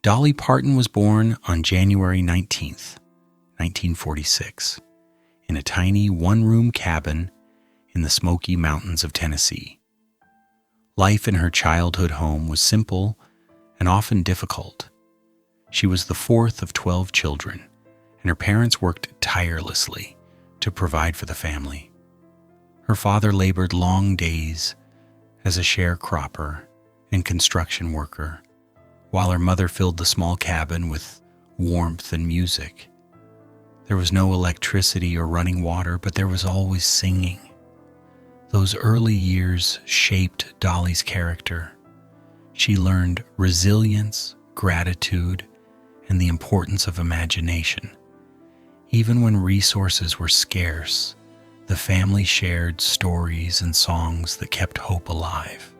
Dolly Parton was born on January 19th, 1946, in a tiny one-room cabin in the Smoky Mountains of Tennessee. Life in her childhood home was simple and often difficult. She was the fourth of 12 children, and her parents worked tirelessly to provide for the family. Her father labored long days as a sharecropper and construction worker, while her mother filled the small cabin with warmth and music. There was no electricity or running water, but there was always singing. Those early years shaped Dolly's character. She learned resilience, gratitude, and the importance of imagination. Even when resources were scarce, the family shared stories and songs that kept hope alive.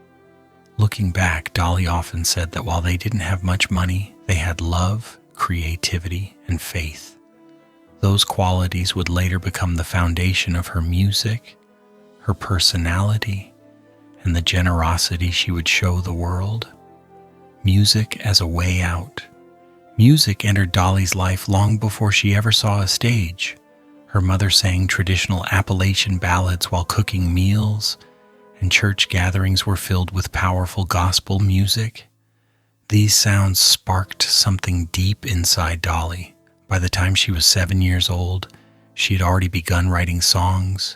Looking back, Dolly often said that while they didn't have much money, they had love, creativity, and faith. Those qualities would later become the foundation of her music, her personality, and the generosity she would show the world. Music as a way out. Music entered Dolly's life long before she ever saw a stage. Her mother sang traditional Appalachian ballads while cooking meals, and church gatherings were filled with powerful gospel music. These sounds sparked something deep inside Dolly. By the time she was 7 years old, she had already begun writing songs.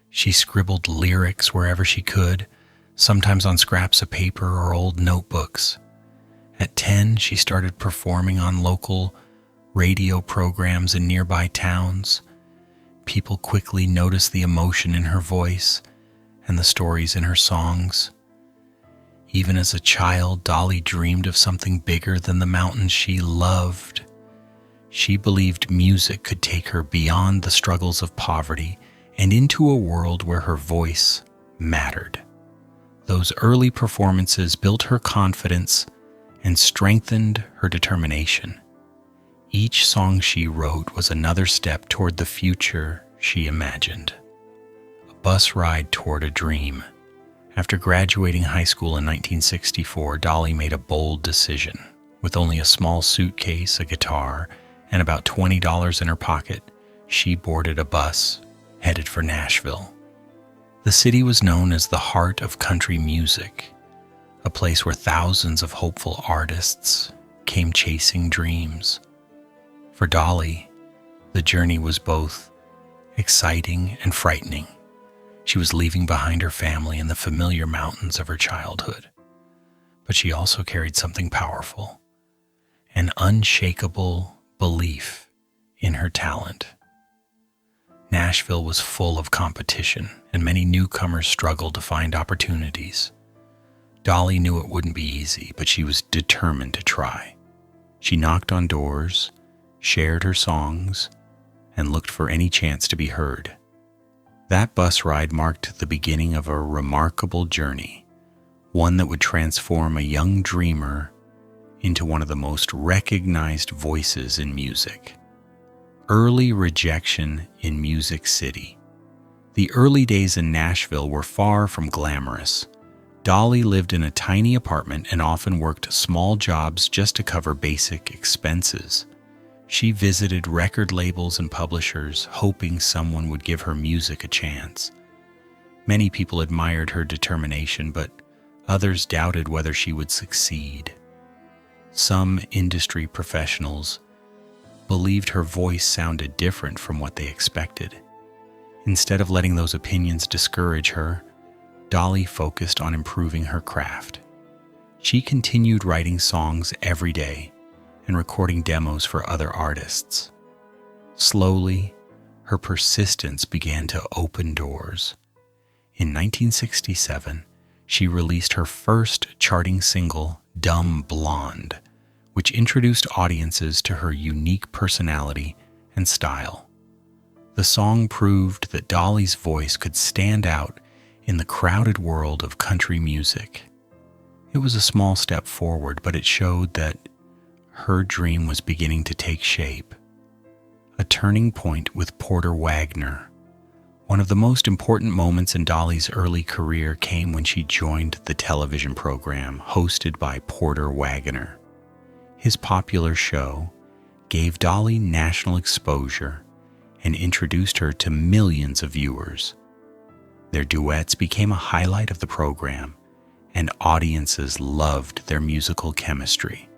She scribbled lyrics wherever she could, sometimes on scraps of paper or old notebooks. At 10, she started performing on local radio programs in nearby towns. People quickly noticed the emotion in her voice and the stories in her songs. Even as a child, Dolly dreamed of something bigger than the mountains she loved. She believed music could take her beyond the struggles of poverty and into a world where her voice mattered. Those early performances built her confidence and strengthened her determination. Each song she wrote was another step toward the future she imagined. A bus ride toward a dream. After graduating high school in 1964, Dolly made a bold decision. With only a small suitcase, a guitar, and about $20 in her pocket, she boarded a bus headed for Nashville. The city was known as the heart of country music, a place where thousands of hopeful artists came chasing dreams. For Dolly, the journey was both exciting and frightening. She was leaving behind her family and the familiar mountains of her childhood. But she also carried something powerful, an unshakable belief in her talent. Nashville was full of competition, and many newcomers struggled to find opportunities. Dolly knew it wouldn't be easy, but she was determined to try. She knocked on doors, shared her songs, and looked for any chance to be heard. That bus ride marked the beginning of a remarkable journey, one that would transform a young dreamer into one of the most recognized voices in music. Early rejection in Music City. The early days in Nashville were far from glamorous. Dolly lived in a tiny apartment and often worked small jobs just to cover basic expenses. She visited record labels and publishers, hoping someone would give her music a chance. Many people admired her determination, but others doubted whether she would succeed. Some industry professionals believed her voice sounded different from what they expected. Instead of letting those opinions discourage her, Dolly focused on improving her craft. She continued writing songs every day and recording demos for other artists. Slowly, her persistence began to open doors. In 1967, she released her first charting single, Dumb Blonde, which introduced audiences to her unique personality and style. The song proved that Dolly's voice could stand out in the crowded world of country music. It was a small step forward, but it showed that her dream was beginning to take shape. A turning point with Porter Wagoner. One of the most important moments in Dolly's early career came when she joined the television program hosted by Porter Wagoner. His popular show gave Dolly national exposure and introduced her to millions of viewers. Their duets became a highlight of the program, and audiences loved their musical chemistry.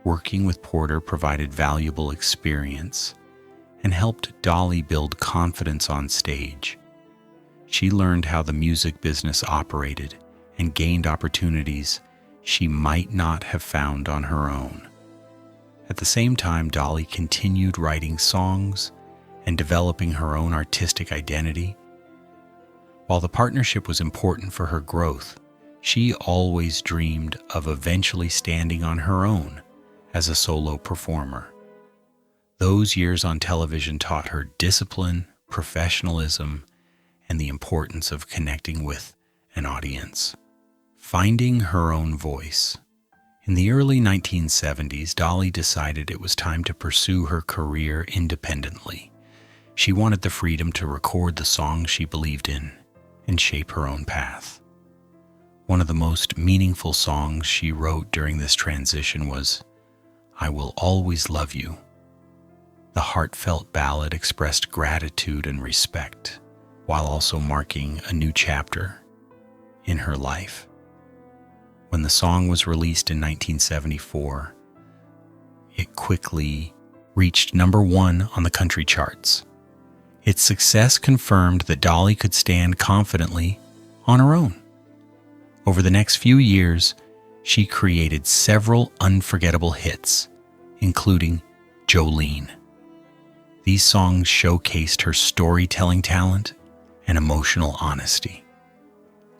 Working with Porter provided valuable experience and helped Dolly build confidence on stage. She learned how the music business operated and gained opportunities she might not have found on her own. At the same time, Dolly continued writing songs and developing her own artistic identity. While the partnership was important for her growth, she always dreamed of eventually standing on her own as a solo performer. Those years on television taught her discipline, professionalism, and the importance of connecting with an audience. Finding her own voice. In the early 1970s, Dolly decided it was time to pursue her career independently. She wanted the freedom to record the songs she believed in and shape her own path. One of the most meaningful songs she wrote during this transition was "I Will Always Love You." The heartfelt ballad expressed gratitude and respect, while also marking a new chapter in her life. When the song was released in 1974, it quickly reached #1 on the country charts. Its success confirmed that Dolly could stand confidently on her own. Over the next few years, she created several unforgettable hits, including Jolene. These songs showcased her storytelling talent and emotional honesty.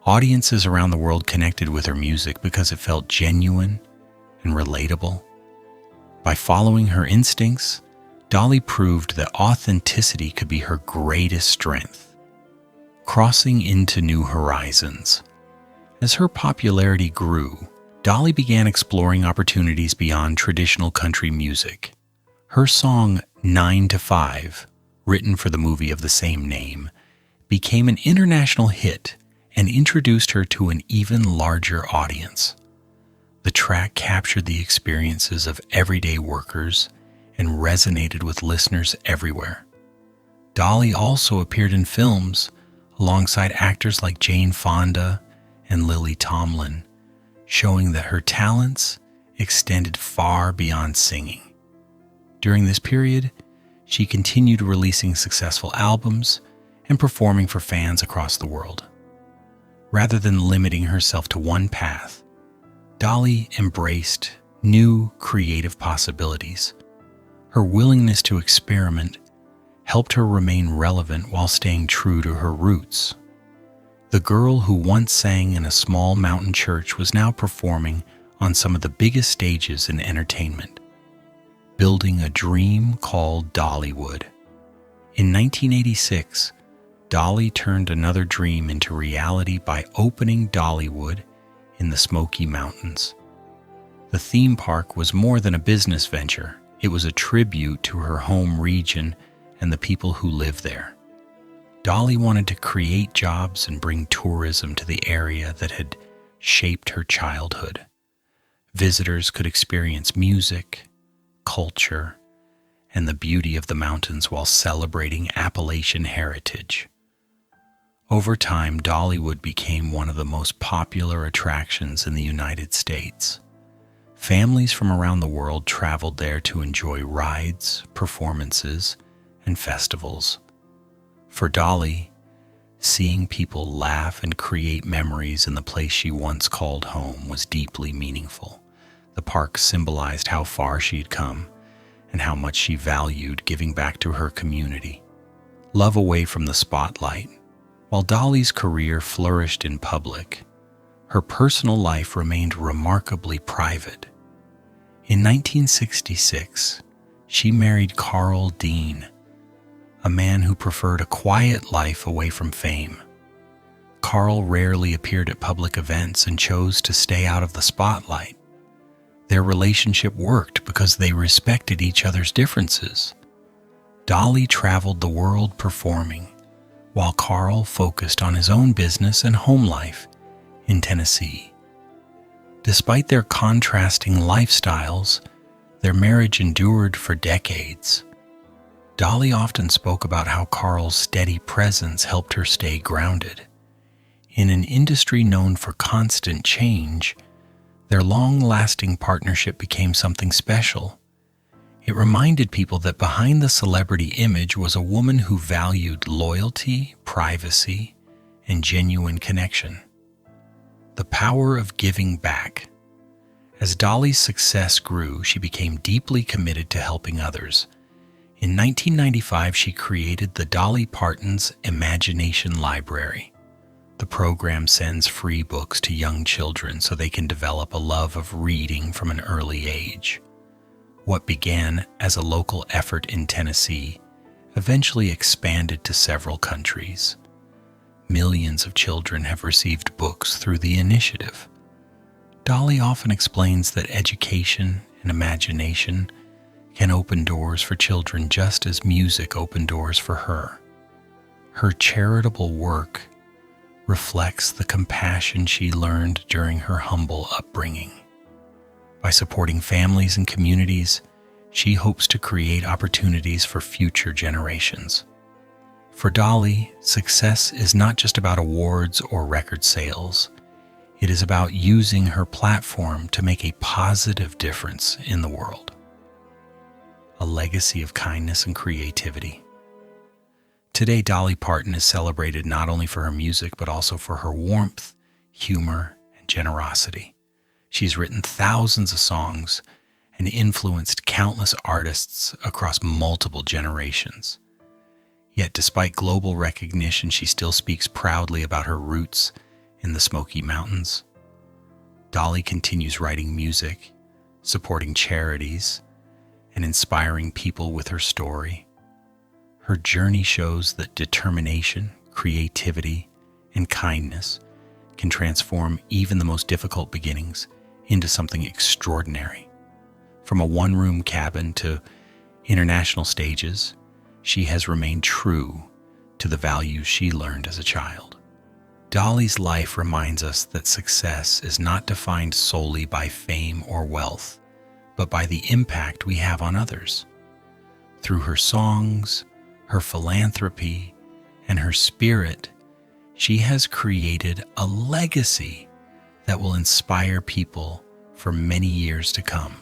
Audiences around the world connected with her music because it felt genuine and relatable. By following her instincts, Dolly proved that authenticity could be her greatest strength. Crossing into new horizons. As her popularity grew, Dolly began exploring opportunities beyond traditional country music. Her song 9 to 5, written for the movie of the same name, became an international hit and introduced her to an even larger audience. The track captured the experiences of everyday workers and resonated with listeners everywhere. Dolly also appeared in films alongside actors like Jane Fonda and Lily Tomlin, showing that her talents extended far beyond singing. During this period, she continued releasing successful albums and performing for fans across the world. Rather than limiting herself to one path, Dolly embraced new creative possibilities. Her willingness to experiment helped her remain relevant while staying true to her roots. The girl who once sang in a small mountain church was now performing on some of the biggest stages in entertainment, building a dream called Dollywood. In 1986, Dolly turned another dream into reality by opening Dollywood in the Smoky Mountains. The theme park was more than a business venture. It was a tribute to her home region and the people who live there. Dolly wanted to create jobs and bring tourism to the area that had shaped her childhood. Visitors could experience music, culture, and the beauty of the mountains while celebrating Appalachian heritage. Over time, Dollywood became one of the most popular attractions in the United States. Families from around the world traveled there to enjoy rides, performances, and festivals. For Dolly, seeing people laugh and create memories in the place she once called home was deeply meaningful. The park symbolized how far she'd come and how much she valued giving back to her community. Love away from the spotlight. While Dolly's career flourished in public, her personal life remained remarkably private. In 1966, she married Carl Dean, a man who preferred a quiet life away from fame. Carl rarely appeared at public events and chose to stay out of the spotlight. Their relationship worked because they respected each other's differences. Dolly traveled the world performing, while Carl focused on his own business and home life in Tennessee. Despite their contrasting lifestyles, Their marriage endured for decades. Dolly often spoke about how Carl's steady presence helped her stay grounded. In an industry known for constant change, their long-lasting partnership became something special. It reminded people that behind the celebrity image was a woman who valued loyalty, privacy, and genuine connection. The power of giving back. As Dolly's success grew, she became deeply committed to helping others. In 1995, she created the Dolly Parton's Imagination Library. The program sends free books to young children so they can develop a love of reading from an early age. What began as a local effort in Tennessee eventually expanded to several countries. Millions of children have received books through the initiative. Dolly often explains that education and imagination can open doors for children just as music opened doors for her. Her charitable work reflects the compassion she learned during her humble upbringing. By supporting families and communities, she hopes to create opportunities for future generations. For Dolly, success is not just about awards or record sales. It is about using her platform to make a positive difference in the world. A legacy of kindness and creativity. Today, Dolly Parton is celebrated not only for her music, but also for her warmth, humor, and generosity. She's written thousands of songs and influenced countless artists across multiple generations. Yet despite global recognition, she still speaks proudly about her roots in the Smoky Mountains. Dolly continues writing music, supporting charities, and inspiring people with her story. Her journey shows that determination, creativity, and kindness can transform even the most difficult beginnings into something extraordinary. From a one-room cabin to international stages, she has remained true to the values she learned as a child. Dolly's life reminds us that success is not defined solely by fame or wealth, but by the impact we have on others. Through her songs, her philanthropy, and her spirit, she has created a legacy that will inspire people for many years to come.